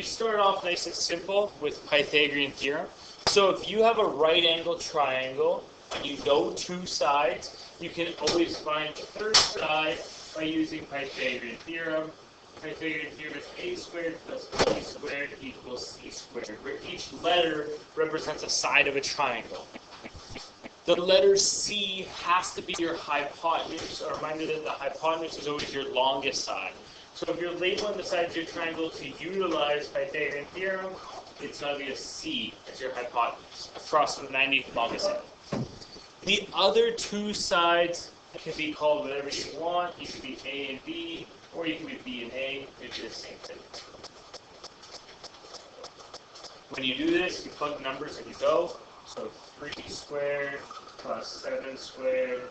start off nice and simple with Pythagorean theorem. So if you have a right angle triangle and you know two sides, you can always find the third side by using Pythagorean theorem. Pythagorean theorem is a squared plus b squared equals c squared, where each letter represents a side of a triangle. The letter C has to be your hypotenuse. A reminder that the hypotenuse is always your longest side. So if you're labeling the sides of your triangle to utilize Pythagorean theorem, it's going to be a C as your hypotenuse across the 90th longest end. The other two sides can be called whatever you want. You can be A and B, or you can be B and A. It's the same thing. When you do this, you plug numbers and you go. So 3 squared plus 7 squared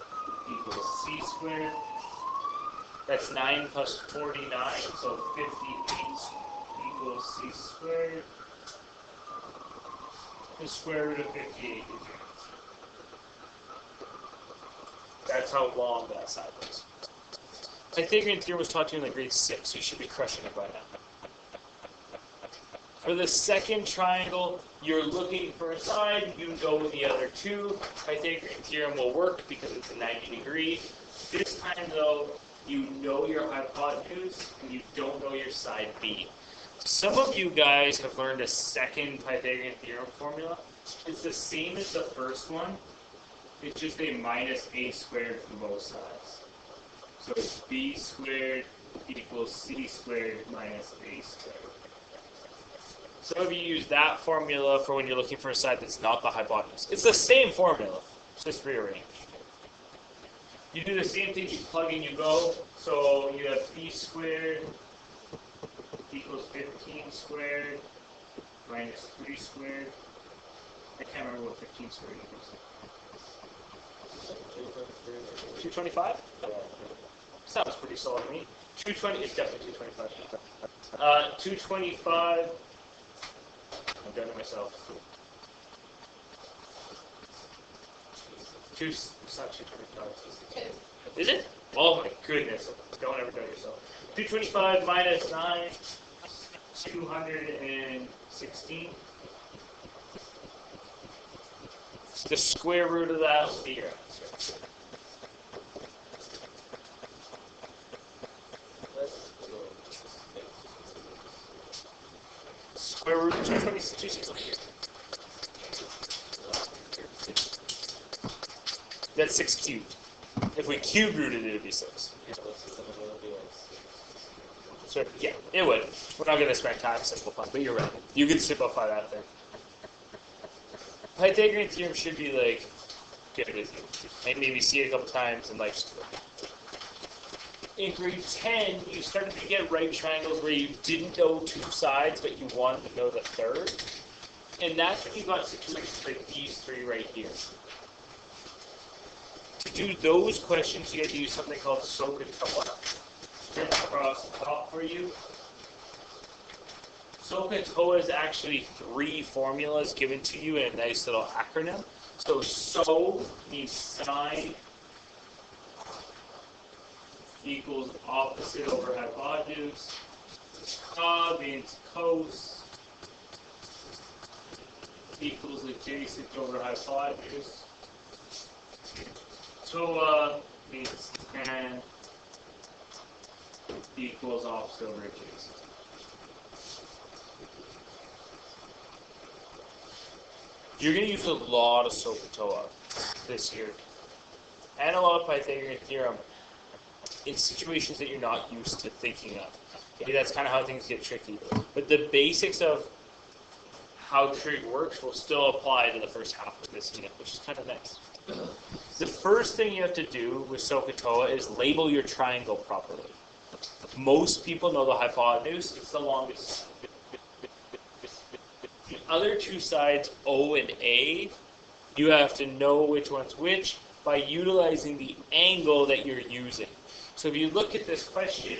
equals c squared. That's 9 plus 49, so 58 equals c squared. The square root of 58. That's how long that side is. Pythagorean theorem was taught to you in grade 6, so you should be crushing it by now. For the second triangle, you're looking for a side, you can go with the other two. Pythagorean theorem will work because it's a 90 degree. This time though, you know your hypotenuse and you don't know your side B. Some of you guys have learned a second Pythagorean theorem formula. It's the same as the first one. It's just a minus a squared for both sides. So it's b squared equals c squared minus a squared. Some of you use that formula for when you're looking for a side that's not the hypotenuse. It's the same formula, it's just rearranged. You do the same thing, you plug in, you go. So you have b squared equals 15 squared minus 3 squared. I can't remember what 15 squared equals. 225? Sounds pretty solid to me. 220 is definitely 225. 225. I've done it myself. It's not 225. Is it? Oh my goodness. Don't ever do it yourself. 225 minus 9, 216. The square root of that will be your answer. Square root of 226. That's 6 cubed. If we cube rooted it, it would be 6. So, yeah, it would. We're not going to spend time simplifying, but you're right. You can simplify that thing. Pythagorean theorem should be like, good with you. Maybe see it a couple times in life school. In grade 10, you started to get right triangles where you didn't know two sides, but you wanted to know the third. And that's when you got situations like these three right here. To do those questions, you had to use something called SOHCAH TOA. Straight across the top for you. SOHCAH TOA is actually 3 formulas given to you in a nice little acronym. So SO means sine equals opposite over hypotenuse. CAH means cos equals adjacent over hypotenuse. TOA means tan equals opposite over adjacent. You're going to use a lot of SOHCAH TOA this year, and a lot of Pythagorean theorem in situations that you're not used to thinking of. Okay, that's kind of how things get tricky. But the basics of how Trig works will still apply to the first half of this unit, which is kind of nice. The first thing you have to do with SOHCAH TOA is label your triangle properly. Most people know the hypotenuse, it's the longest. The other two sides, O and A, you have to know which one's which by utilizing the angle that you're using. So if you look at this question,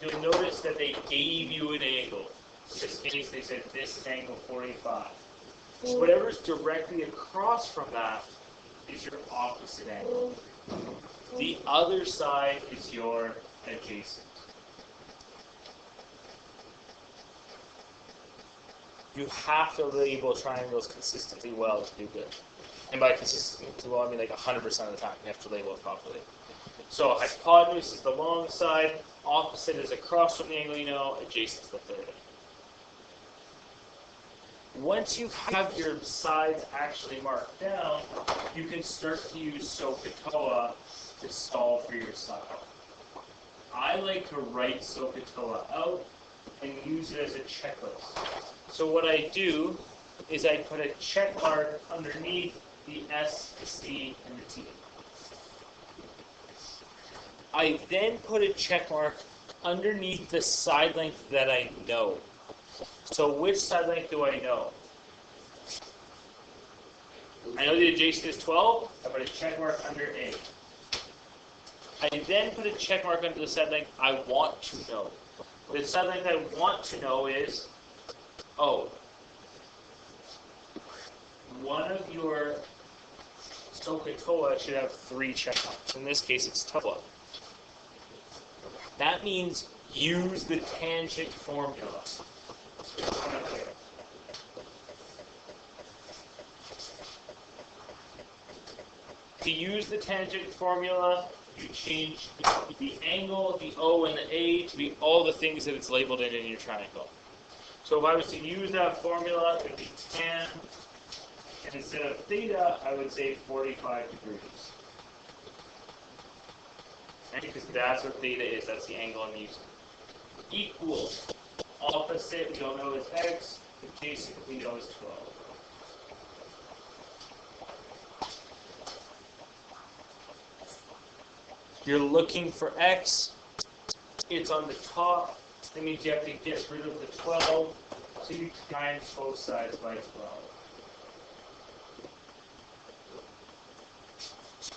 you'll notice that they gave you an angle. In this case, they said this is angle 45. So whatever's directly across from that is your opposite angle. The other side is your adjacent. You have to label triangles consistently well to do good. And by consistently well, I mean like 100% of the time. You have to label it properly. So hypotenuse is the long side, opposite is across from the angle you know, adjacent to the third angle. Once you have your sides actually marked down, you can start to use SOHCAH TOA to solve for your side. I like to write SOHCAH TOA out and use it as a checklist. So what I do is I put a check mark underneath the S, the C, and the T. I then put a check mark underneath the side length that I know. So which side length do I know? I know the adjacent is 12. I put a check mark under A. I then put a check mark under the side length I want to know. The side length I want to know is, oh, one of your SOHCAH TOA should have 3 check marks. In this case, it's TOA. That means use the tangent formula. To use the tangent formula, you change the angle, the O, and the A to be all the things that it's labeled in your triangle. So if I was to use that formula, it would be tan, and instead of theta, I would say 45 degrees. And because that's what theta is, that's the angle I'm using. Equals, opposite, we don't know is x, adjacent, we know is 12. You're looking for x, it's on the top, that means you have to get rid of the 12, so you times both sides by 12.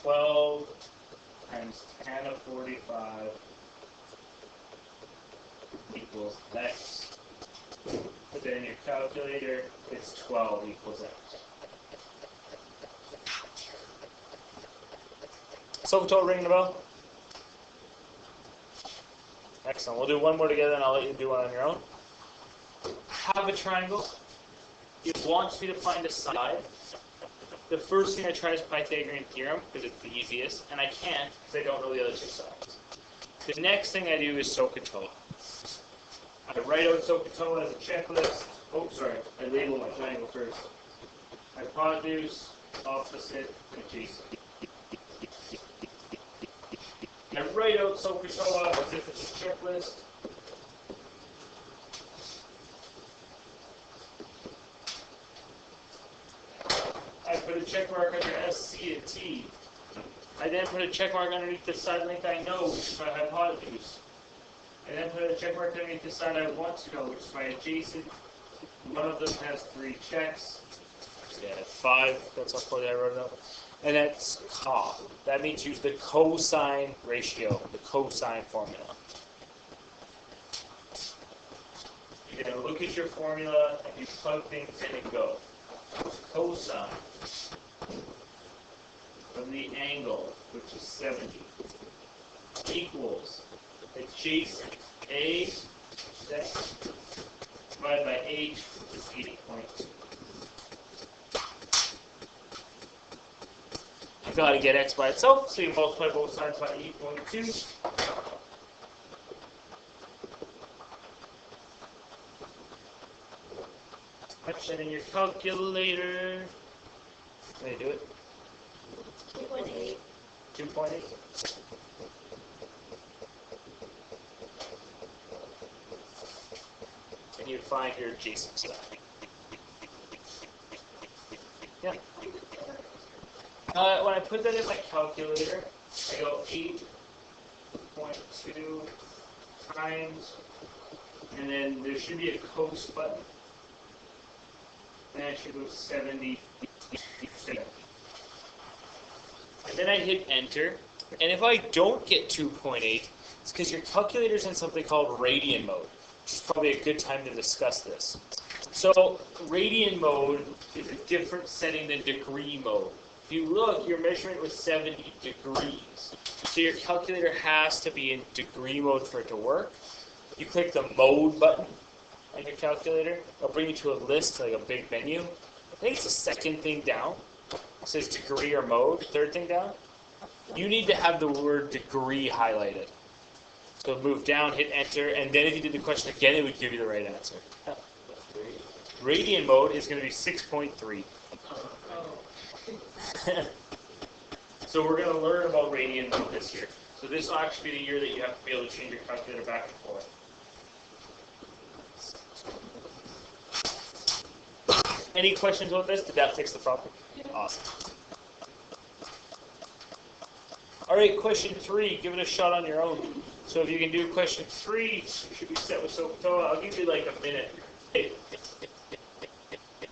12 times tan of 45 equals x. Put that in your calculator, it's 12 equals x. SOHCAH TOA ringing the bell? Excellent. We'll do one more together and I'll let you do one on your own. Have a triangle. It wants me to find a side. The first thing I try is Pythagorean theorem because it's the easiest, and I can't because I don't know the other 2 sides. The next thing I do is SOHCAH TOA. I write out SOHCAH TOA as a checklist. Oh, sorry. I label my triangle first. Hypotenuse, opposite, adjacent. I write out SOHCAH TOA as if it's a checklist. I put a check mark under S, C, and T. I then put a check mark underneath the side length I know, which is my hypotenuse. I then put a check mark underneath the side I want to know, which is my adjacent. One of them has 3 checks. Yeah, 5. That's how far I wrote it out. And that's CAH. That means use the cosine ratio, the cosine formula. You're going to look at your formula and you plug things in and go. Cosine of the angle, which is 70, equals adjacent A, divided by H, which is 80.2. You've got to get x by itself, so you multiply both sides by 8.2. Punch that in your calculator. Can you do it? 2.8. 2.8. And you find your adjacent side. Yeah. When I put that in my calculator, I go 8.2 times, and then there should be a cos button, and I should go 70. And then I hit enter, and if I don't get 2.8, it's because your calculator's in something called radian mode, which is probably a good time to discuss this. So radian mode is a different setting than degree mode. If you look, your measurement was 70 degrees. So your calculator has to be in degree mode for it to work. You click the mode button, on your calculator. It'll bring you to a list, like a big menu. I think it's the second thing down. It says degree or mode, third thing down. You need to have the word degree highlighted. So move down, hit enter, and then if you did the question again, it would give you the right answer. Radian mode is going to be 6.3. So we're going to learn about radian mode this year. So this will actually be the year that you have to be able to change your calculator back and forth. Any questions about this? Did that fix the problem? Awesome. All right, question 3. Give it a shot on your own. So if you can do question 3, you should be set with SOHCAH TOA. I'll give you like a minute.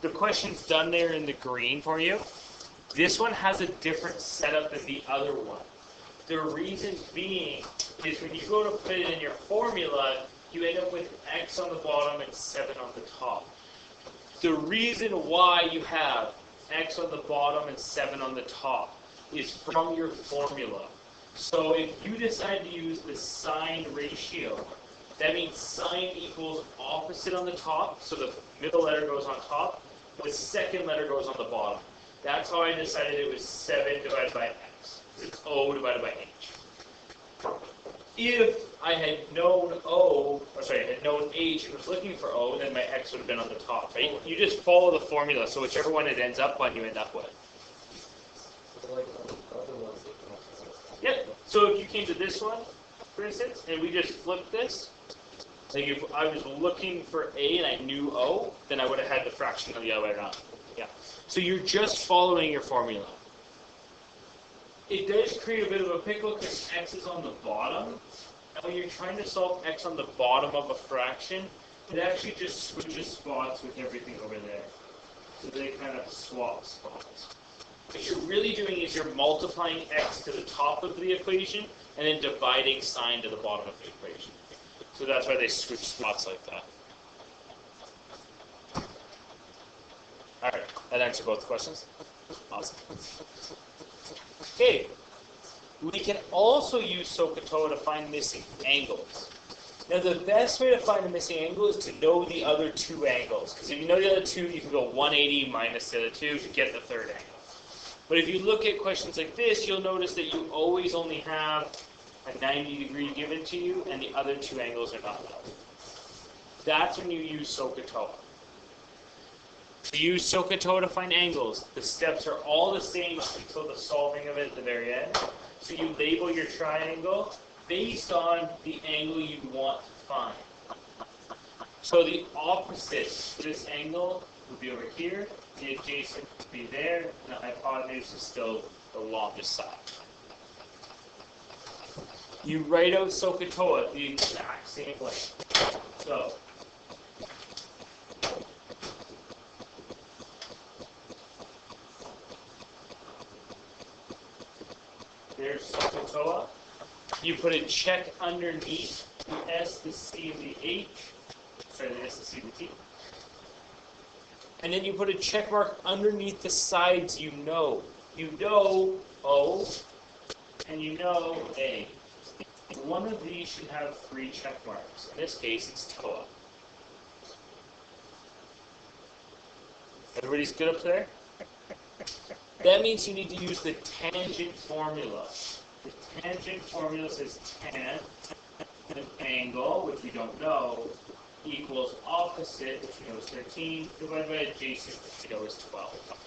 The question's done there in the green for you. This one has a different setup than the other one. The reason being is when you go to put it in your formula, you end up with x on the bottom and 7 on the top. The reason why you have x on the bottom and 7 on the top is from your formula. So if you decide to use the sign ratio, that means sign equals opposite on the top, so the middle letter goes on top, the second letter goes on the bottom. That's how I decided it was 7 divided by x. It's O divided by h. If I had known had known h and was looking for O, then my x would have been on the top, right? You just follow the formula, so whichever one it ends up on, you end up with. Yep. So if you came to this one, for instance, and we just flipped this, like if I was looking for A and I knew O, then I would have had the fraction the other way around. Yeah. So you're just following your formula. It does create a bit of a pickle because x is on the bottom. And when you're trying to solve x on the bottom of a fraction, it actually just switches spots with everything over there. So they kind of swap spots. What you're really doing is you're multiplying x to the top of the equation and then dividing sign to the bottom of the equation. So that's why they switch spots like that. All right, that answered both questions. Awesome. Okay, we can also use SOHCAH TOA to find missing angles. Now the best way to find a missing angle is to know the other two angles. Because if you know the other two, you can go 180 minus the other two to get the third angle. But if you look at questions like this, you'll notice that you always only have a 90 degree given to you, and the other two angles are not known. That's when you use SOHCAH TOA. To use SOHCAH TOA to find angles, the steps are all the same until the solving of it at the very end. So you label your triangle based on the angle you want to find. So the opposite to this angle would be over here, the adjacent would be there, and the hypotenuse is still the longest side. You write out SOHCAH TOA the exact same way. So there's SOHCAH TOA. You put a check underneath the S, the C, and the H. Sorry, the S, the C, and the T. And then you put a check mark underneath the sides you know. You know O, and you know A. One of these should have 3 check marks. In this case, it's TOA. Everybody's good up there? That means you need to use the tangent formula. The tangent formula says tan, an angle, which we don't know, equals opposite, which we know is 13, divided by adjacent, which we know is 12.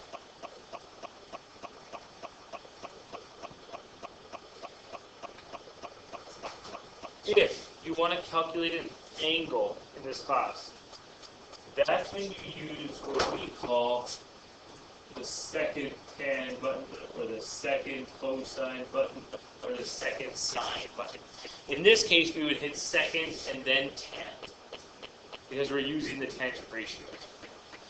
If you want to calculate an angle in this class, that's when you use what we call the second tan button, or the second cosine button, or the second sine button. In this case, we would hit second and then tan, because we're using the tangent ratio.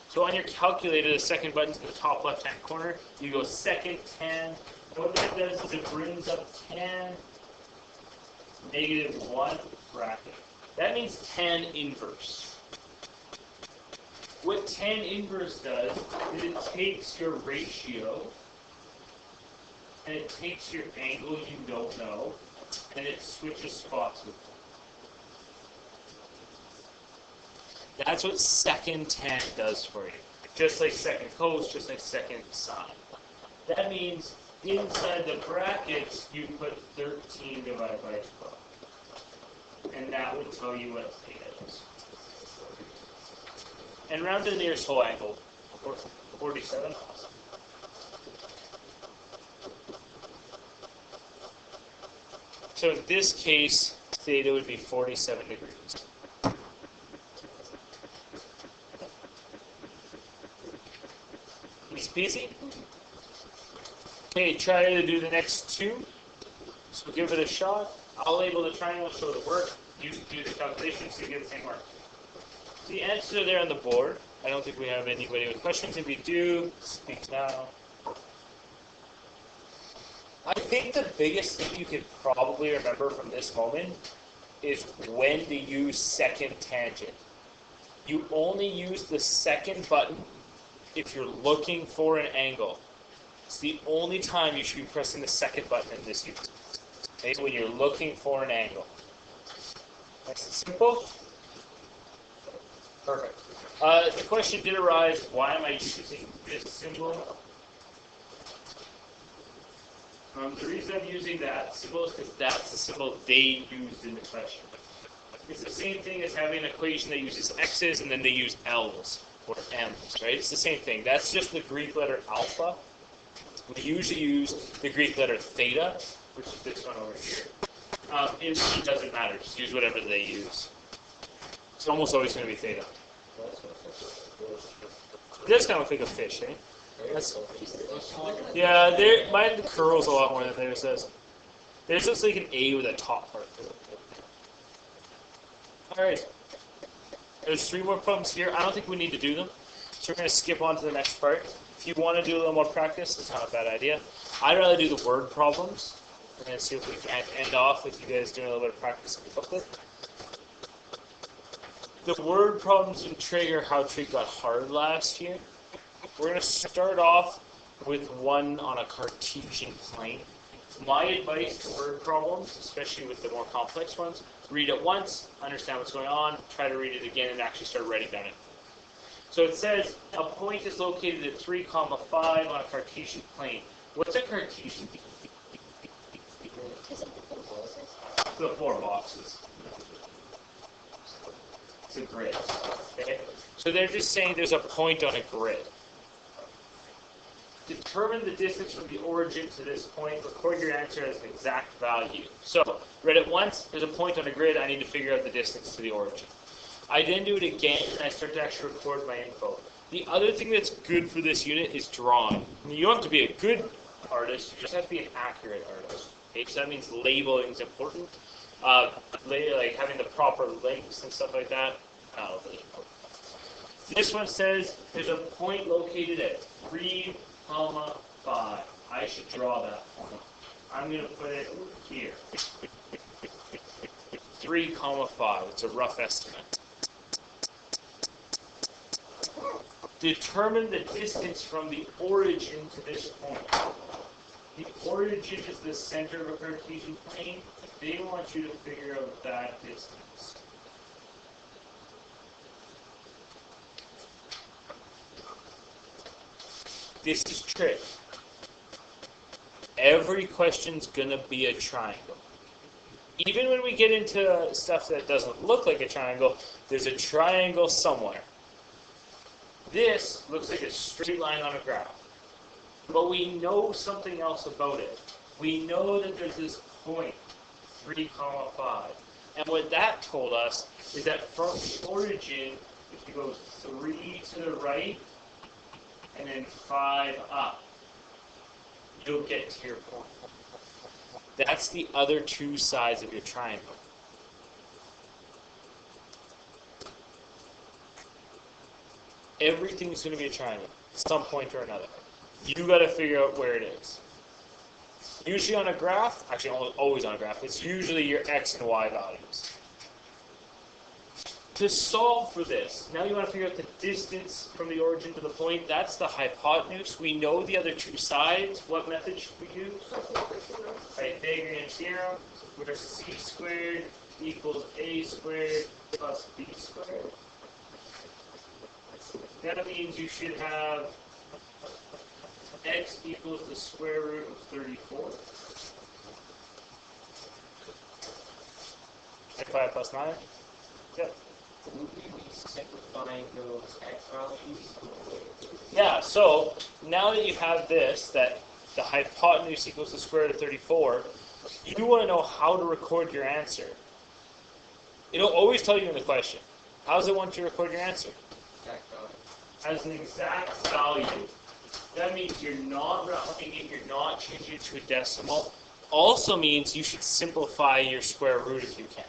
So on your calculator, the second button's in the top left-hand corner. You go second tan. What that does is it brings up tan, -1 bracket. That means tan inverse. What tan inverse does is it takes your ratio and it takes your angle you don't know and it switches spots with them. That's what second tan does for you. Just like second cos, just like second sine. That means inside the brackets, you put 13 divided by 12. And that would tell you what theta is. And round to the nearest whole angle, 47. So in this case, theta would be 47 degrees. Easy peasy. Okay, try to do the next two. So give it a shot. I'll label the triangle, show the work. You do the calculations, so you get the same mark. The answers are there on the board. I don't think we have anybody with questions. If you do, speak now. I think the biggest thing you could probably remember from this moment is when to use second tangent. You only use the second button if you're looking for an angle. It's the only time you should be pressing the second button in this unit. Okay, when you're looking for an angle. Nice and simple. Perfect. The question did arise, why am I using this symbol? The reason I'm using that symbol is because that's the symbol they used in the question. It's the same thing as having an equation that uses x's and then they use l's or m's, right? It's the same thing. That's just the Greek letter alpha. We usually use the Greek letter theta, which is this one over here. It doesn't matter. Just use whatever they use. It's almost always going to be theta. It does kind of look like a fish, eh? Yeah, mine curls a lot more than theirs does. Theirs looks like an A with a top part. Alright. There's 3 more problems here. I don't think we need to do them. So we're going to skip on to the next part. If you want to do a little more practice, it's not a bad idea. I'd rather do the word problems. We're going to see if we can end off with you guys doing a little bit of practice in the booklet. The word problems in Trig are how Trig got hard last year. We're going to start off with one on a Cartesian plane. My advice to word problems, especially with the more complex ones, read it once, understand what's going on, try to read it again, and actually start writing down it. So it says a point is located at 3, 5 on a Cartesian plane. What's a Cartesian? The 4 boxes. It's a grid. Okay? So they're just saying there's a point on a grid. Determine the distance from the origin to this point. Record your answer as an exact value. So, read it once. There's a point on a grid. I need to figure out the distance to the origin. I then do it again, and I start to actually record my info. The other thing that's good for this unit is drawing. You don't have to be a good artist. You just have to be an accurate artist. Okay? So that means labeling is important. Like having the proper links and stuff like that. Not really important. This one says there's a point located at 3, 5. I should draw that point. I'm going to put it here. 3, 5. It's a rough estimate. Determine the distance from the origin to this point. The origin is the center of a Cartesian plane. They want you to figure out that distance. This is Trig. Every question's going to be a triangle. Even when we get into stuff that doesn't look like a triangle, there's a triangle somewhere. This looks like a straight line on a graph. But we know something else about it. We know that there's this point, 3, 5. And what that told us is that from the origin, if you go 3 to the right, and then 5 up, you'll get to your point. That's the other 2 sides of your triangle. Everything's going to be a triangle, at some point or another. You got to figure out where it is. Usually on a graph, actually always on a graph, it's usually your x and y values. To solve for this, now you want to figure out the distance from the origin to the point. That's the hypotenuse. We know the other 2 sides. What method should we use? Pythagorean theorem, where c squared equals a squared plus b squared. That means you should have x equals the square root of 34. 5 plus 9? Yep. Would we be simplifying those x values? Yeah, so now that you have this, that the hypotenuse equals the square root of 34, you want to know how to record your answer. It'll always tell you in the question. How does it want you to record your answer? Exact value. As an exact value. That means you're not rounding it, you're not changing it to a decimal. Also means you should simplify your square root if you can.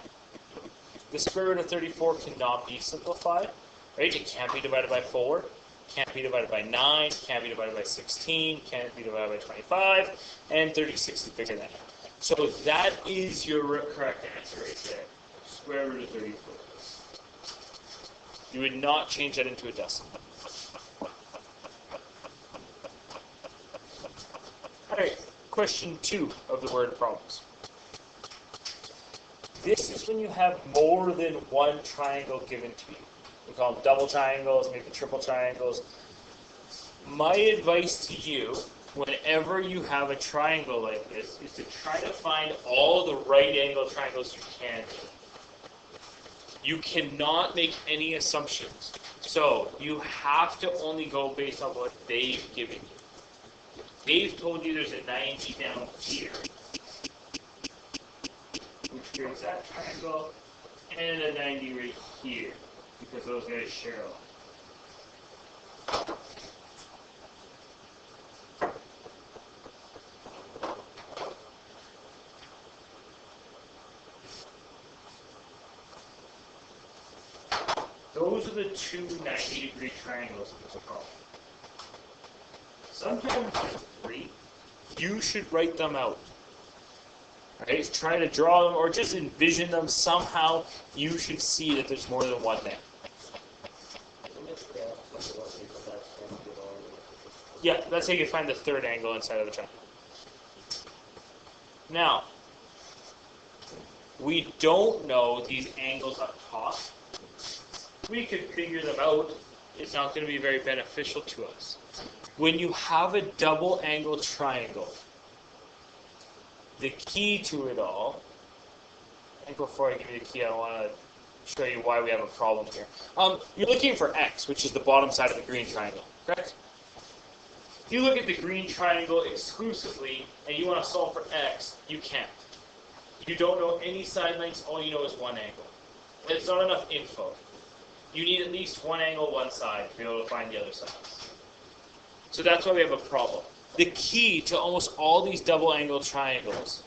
The square root of 34 cannot be simplified, right? It can't be divided by 4, can't be divided by 9, can't be divided by 16, can't be divided by 25, and 36 is bigger than it. So that is your correct answer right there. Square root of 34. You would not change that into a decimal. Alright, question 2 of the word problems. This is when you have more than one triangle given to you. We call them double triangles, maybe triple triangles. My advice to you, whenever you have a triangle like this, is to try to find all the right angle triangles you can. You cannot make any assumptions. So you have to only go based on what they've given you. They've told you there's a 90 down here, which creates that triangle, and a 90 right here, because those guys share a line. Those are the two 90-degree triangles in this problem. Sometimes there's 3. You should write them out. Right? Try to draw them or just envision them somehow. You should see that there's more than one there. Yeah, that's how you find the third angle inside of the triangle. Now, we don't know these angles up top. We could figure them out. It's not going to be very beneficial to us. When you have a double angle triangle, the key to it all, and before I give you the key, I want to show you why we have a problem here. You're looking for x, which is the bottom side of the green triangle, correct? If you look at the green triangle exclusively, and you want to solve for x, you can't. You don't know any side lengths, all you know is one angle. It's not enough info. You need at least one angle, one side, to be able to find the other side. So that's why we have a problem. The key to almost all these double angle triangles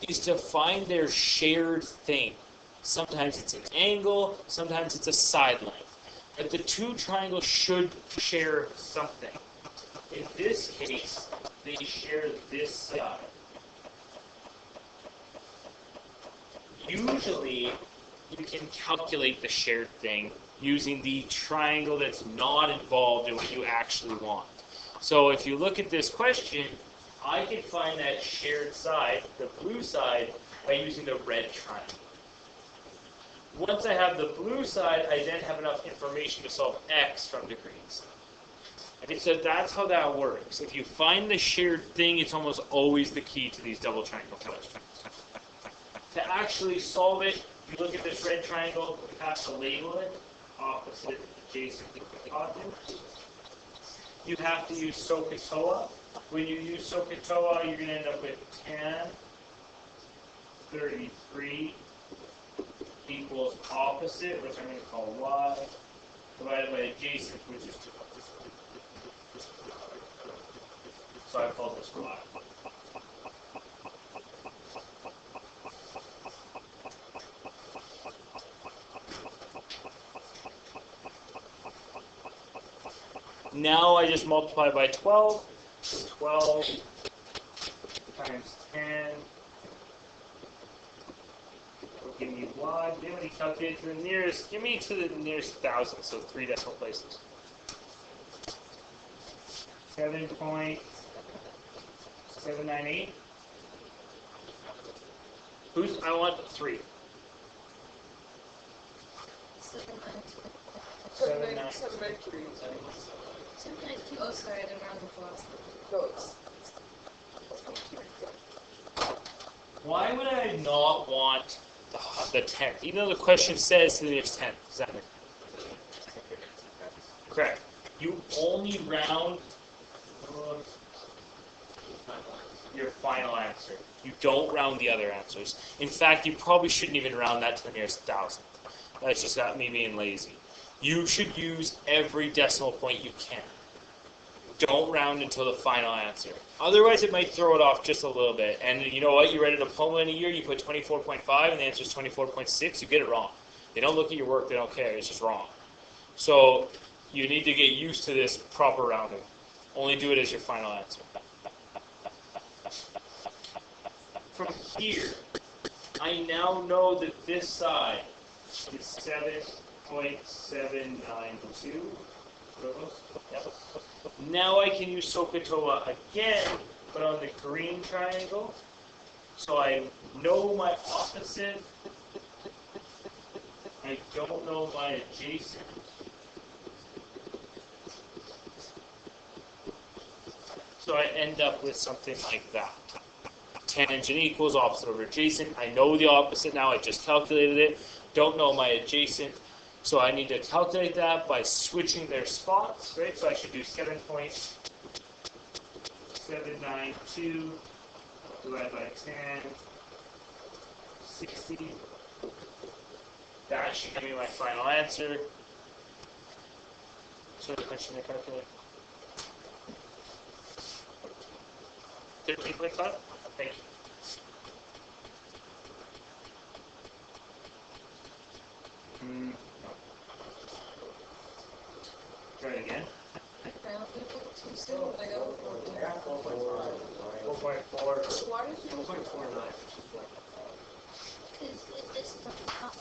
is to find their shared thing. Sometimes it's an angle, sometimes it's a side length. But the two triangles should share something. In this case, they share this side. Usually, you can calculate the shared thing using the triangle that's not involved in what you actually want. So if you look at this question, I can find that shared side, the blue side, by using the red triangle. Once I have the blue side, I then have enough information to solve x from the green side. Okay, so that's how that works. If you find the shared thing, it's almost always the key to these double triangle questions. To actually solve it, you look at this red triangle, you have to label it opposite, adjacent, hypotenuse. You have to use SOHCAH TOA. When you use SOHCAH TOA, you're going to end up with 10, 33 equals opposite, which I'm going to call y, divided by adjacent, which is 2. So I call this y. Now I just multiply by 12. 12 times 10 will give me y. Then when you calculate to the nearest, give me to the nearest 1,000, so 3 decimal places. 7.798. I want 3. 7, 9. 793. Oh, sorry, I didn't round the last. No, it's Why would I not want the 10th? Even though the question says to the nearest 10th. Does that make sense? Correct. You only round your final answer. You don't round the other answers. In fact, you probably shouldn't even round that to the nearest 1,000. That's just not me being lazy. You should use every decimal point you can. Don't round until the final answer. Otherwise, it might throw it off just a little bit. And you know what? You read a diploma in a year, you put 24.5, and the answer is 24.6, you get it wrong. They don't look at your work, they don't care, it's just wrong. So you need to get used to this proper rounding. Only do it as your final answer. From here, I now know that this side is 7.792. Yep. Now I can use SOHCAH TOA again, but on the green triangle. So I know my opposite. I don't know my adjacent. So I end up with something like that. Tangent equals opposite over adjacent. I know the opposite now. I just calculated it. Don't know my adjacent. So I need to calculate that by switching their spots, right? So I should do 7.792 divided by 10, 60. That should give me my final answer. So the question to calculate. 13.5? Thank you. Try it again. I found it too soon. I got 4.4. Why did you 4.49. Because this doesn't count.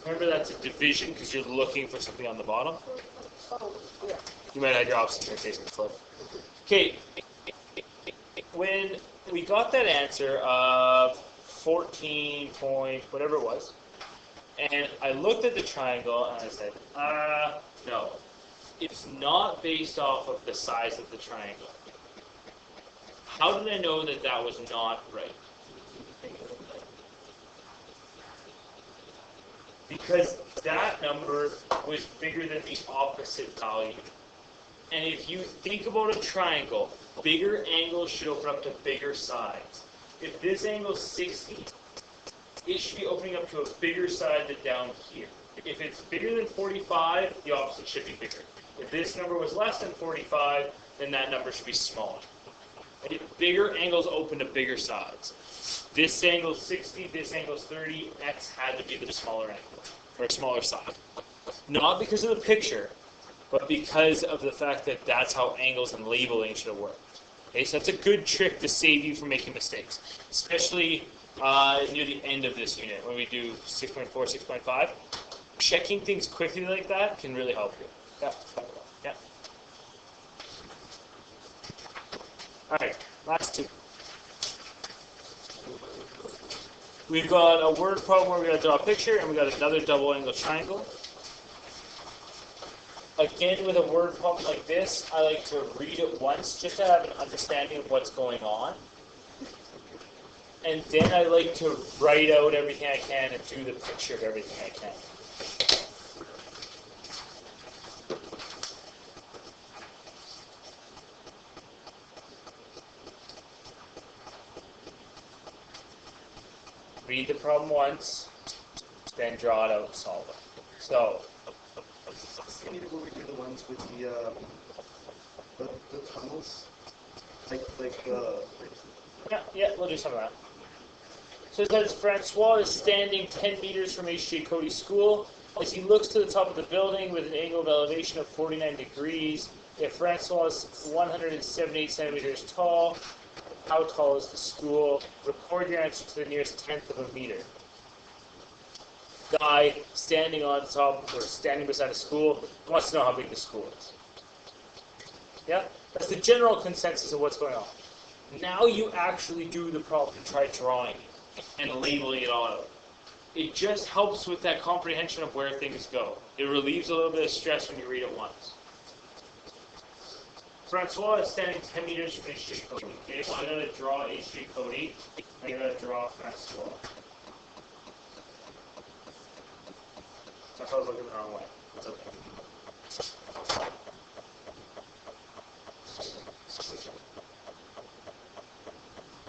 Remember, that's a division because you're looking for something on the bottom. oh yeah. You might have your opposite facing flip. Okay, when we got that answer of 14 point whatever it was, and I looked at the triangle and I said, no, it's not based off of the size of the triangle. How did I know that that was not right? Because that number was bigger than the opposite value. And if you think about a triangle, bigger angles should open up to bigger sides. If this angle is 60, it should be opening up to a bigger side than down here. If it's bigger than 45, the opposite should be bigger. If this number was less than 45, then that number should be smaller. And if bigger angles open to bigger sides. This angle is 60, this angle is 30, X had to be the smaller angle, or smaller side. Not because of the picture, but because of the fact that that's how angles and labeling should have worked. Okay, so that's a good trick to save you from making mistakes, especially near the end of this unit when we do 6.4, 6.5. Checking things quickly like that can really help you. Yeah. Yeah. All right, last two. We've got a word problem where we got to draw a picture, and we got another double angle triangle. Again, with a word problem like this, I like to read it once just to have an understanding of what's going on. And then I like to write out everything I can and do the picture of everything I can. Read the problem once, then draw it out and solve it. So, I need to go over here the ones with the tunnels, yeah, we'll do some of that. So it says Francois is standing 10 meters from HJ Cody's school. As he looks to the top of the building with an angle of elevation of 49 degrees, if Francois is 178 centimeters tall, how tall is the school? Record your answer to the nearest tenth of a meter. Guy standing on top or standing beside a school wants to know how big the school is. Yeah? That's the general consensus of what's going on. Now you actually do the problem and try drawing it. and labeling it all out. It just helps with that comprehension of where things go. It relieves a little bit of stress when you read it once. Francois is standing 10 meters from HJ Cody. Okay, so I'm going to draw HJ Cody. I'm going to draw Francois. So I was looking the wrong way. It's okay.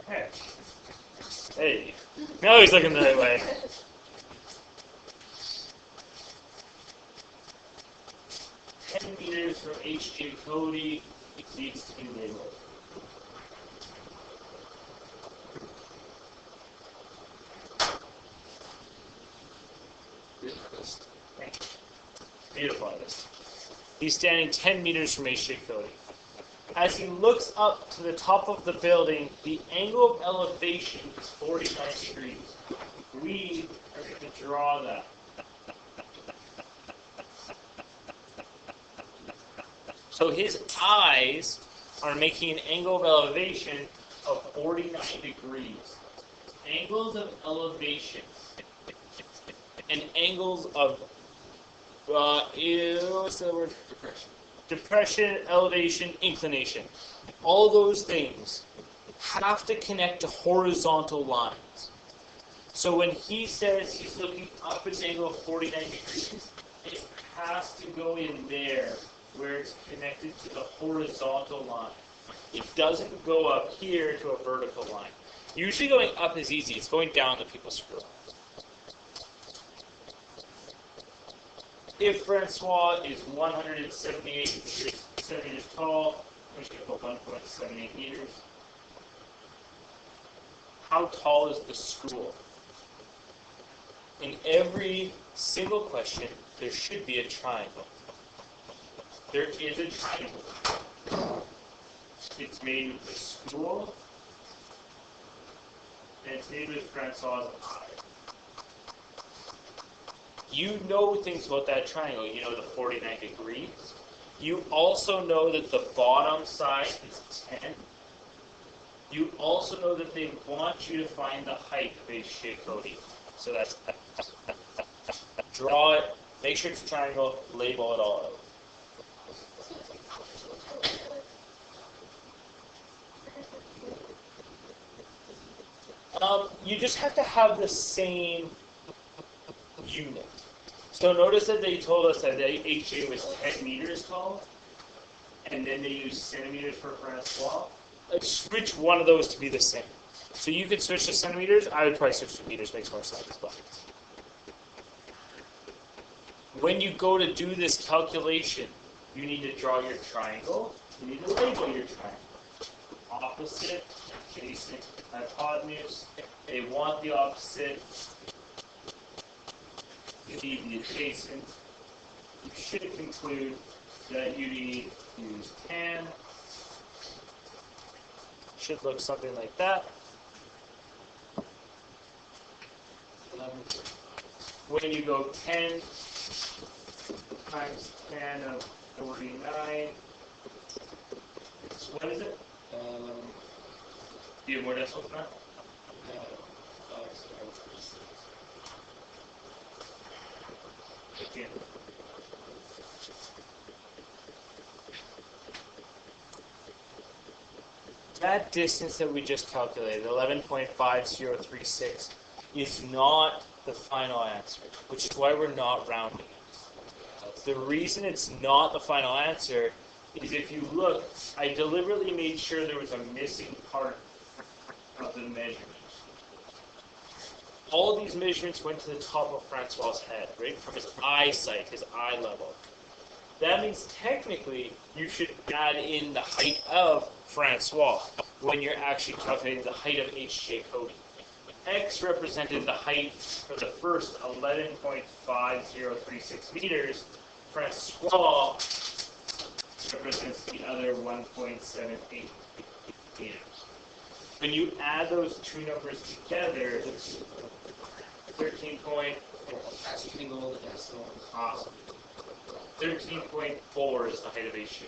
Hey. Hey. Now he's looking the right way. Meters from HJ Cody needs to be labeled. Beautiful artist. He's standing 10 meters from HJ Cody. As he looks up to the top of the building, the angle of elevation is 49 degrees. We are going to draw that. So his eyes are making an angle of elevation of 49 degrees. Angles of elevation and angles of what's the word? Depression, elevation, inclination. All those things have to connect to horizontal lines. So when he says he's looking up at an angle of 49 degrees, it has to go in there where it's connected to the horizontal line. It doesn't go up here to a vertical line. Usually going up is easy. It's going down that people screw up. If Francois is 178 centimeters tall, I'm just going to put 1.78 meters. How tall is the school? In every single question, there should be a triangle. There is a triangle. It's made with the school, and it's made with Francois' eye. You know things about that triangle. You know the 49 degrees. You also know that the bottom side is 10. You also know that they want you to find the height of HJ Cody. So that's draw it, make sure it's a triangle, label it all out. You just have to have the same unit. So notice that they told us that the HJ was 10 meters tall, and then they used centimeters for Francois. Switch one of those to be the same. So you could switch to centimeters. I would probably switch to meters. Makes more sense. But when you go to do this calculation, you need to draw your triangle. You need to label your triangle. Opposite, adjacent, hypotenuse. They want the opposite. You need the adjacent. You should conclude that you need to use tan. Should look something like that. When you go 10 times tan of 49, so what is it? Do you have more decimals now? Yeah. That distance that we just calculated, 11.5036, is not the final answer, which is why we're not rounding it. The reason it's not the final answer is if you look, I deliberately made sure there was a missing part of the measurement. All these measurements went to the top of Francois' head, right? From his eyesight, his eye level. That means technically you should add in the height of Francois when you're actually calculating the height of HJ Cody. X represented the height for the first 11.5036 meters. Francois represents the other 1.78 meters. When you add those two numbers together, it's 13 point. Awesome. 13.4 is the height of HJ.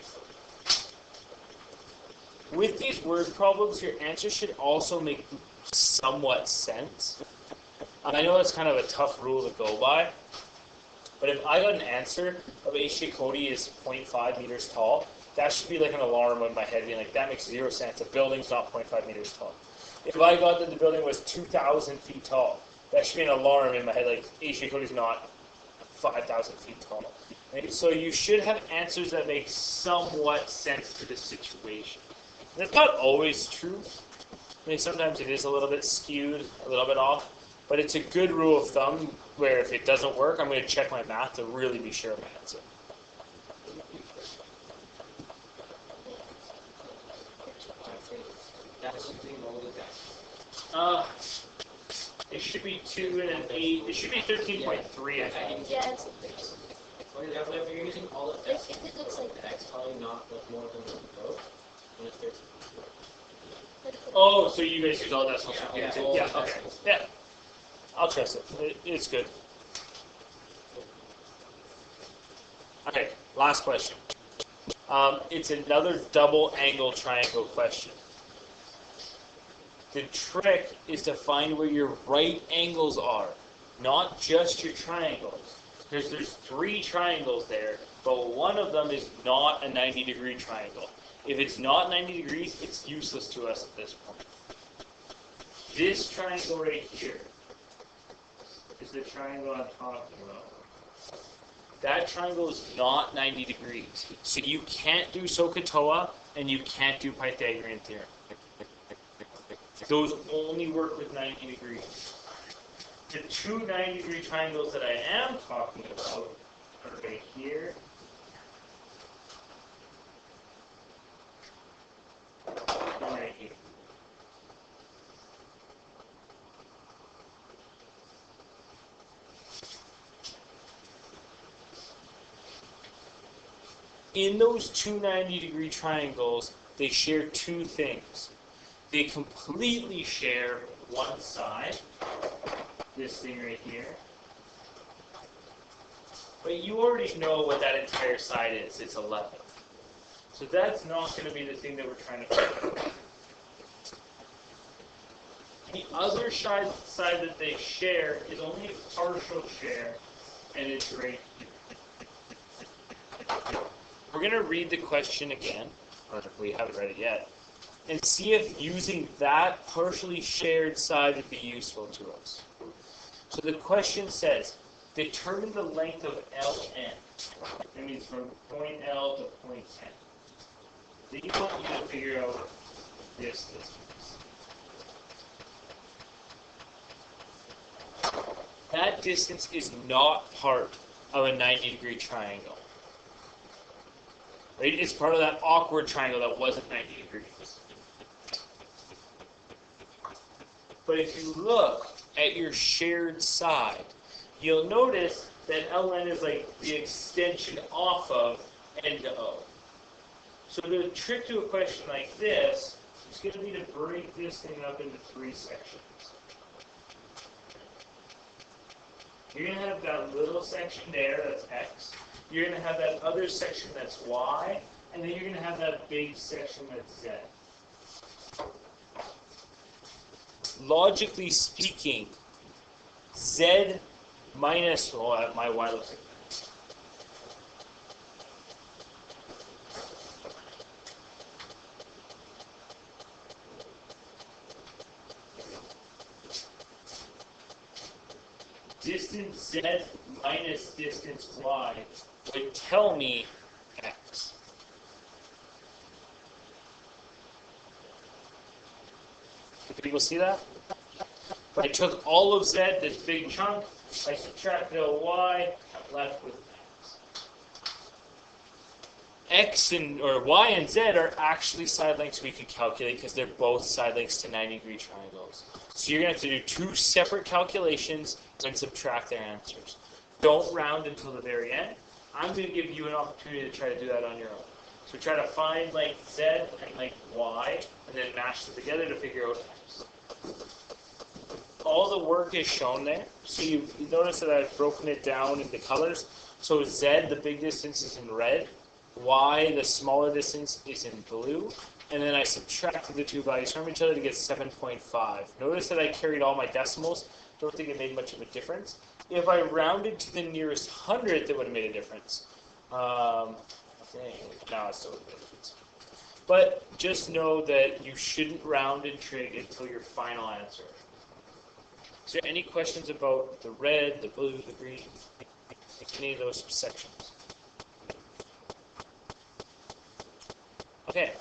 With these word problems, your answer should also make somewhat sense. And I know that's kind of a tough rule to go by, but if I got an answer of SOHCAH TOA is 0.5 meters tall, that should be like an alarm in my head being like, that makes zero sense. A building's not 0.5 meters tall. If I got that the building was 2,000 feet tall, that should be an alarm in my head like, SOHCAH TOA is not 5,000 feet tall. Right? So you should have answers that make somewhat sense to the situation. And it's not always true. I mean, sometimes it is a little bit skewed, a little bit off, but it's a good rule of thumb where if it doesn't work, I'm going to check my math to really be sure of my answer. That's something older than. It should be 2 and an 8. It should be 13.3, I think. Yeah, it's, If you're using all of that, if it looks like that. that's probably not like more than one row. And if there's Oh, so you guys use all that stuff? Yeah, Yeah, all yeah, that okay. stuff. Yeah. I'll trust it. It's good. Okay, last question. It's another double angle triangle question. The trick is to find where your right angles are, not just your triangles. There's 3 triangles there, but one of them is not a 90-degree triangle. If it's not 90 degrees, it's useless to us at this point. This triangle right here is the triangle I'm talking about. That triangle is not 90 degrees. So you can't do SOHCAH TOA and you can't do Pythagorean theorem. Those only work with 90 degrees. The 2 90-degree triangles that I am talking about are right here. And right here. In those 2 90-degree triangles, they share 2 things. They completely share one side, this thing right here. But you already know what that entire side is. It's 11. So that's not going to be the thing that we're trying to figure out. The other side that they share is only a partial share, and it's right here. We're going to read the question again, or if we haven't read it yet, and see if using that partially shared side would be useful to us. So the question says, determine the length of Ln. That means from point L to point N. They want you to figure out this distance. That distance is not part of a 90-degree triangle. Right? It's part of that awkward triangle that wasn't 90 degrees. But if you look at your shared side, you'll notice that Ln is like the extension off of N to O. So the trick to a question like this is going to be to break this thing up into 3 sections. You're going to have that little section there, that's X. You're going to have that other section that's Y. And then you're going to have that big section that's Z. Logically speaking, Z minus, my Y looks like that. Distance Z minus distance Y would tell me X. Do people see that? I took all of Z, this big chunk, I subtracted out Y, I'm left with X. Y and Z are actually side lengths we can calculate because they're both side lengths to 90-degree triangles. So you're going to have to do 2 separate calculations and subtract their answers. Don't round until the very end. I'm going to give you an opportunity to try to do that on your own. So try to find length Z and length Y, and then mash them together to figure out X. All the work is shown there. So you notice that I've broken it down into colors. So Z, the big distance, is in red. Y, the smaller distance, is in blue. and then I subtracted the two values from each other to get 7.5. Notice that I carried all my decimals. Don't think it made much of a difference. If I rounded to the nearest hundredth, it would have made a difference. Dang, no, it still would have made a difference. But just know that you shouldn't round in trig until your final answer. Is there any questions about the red, the blue, the green, any of those sections? Okay.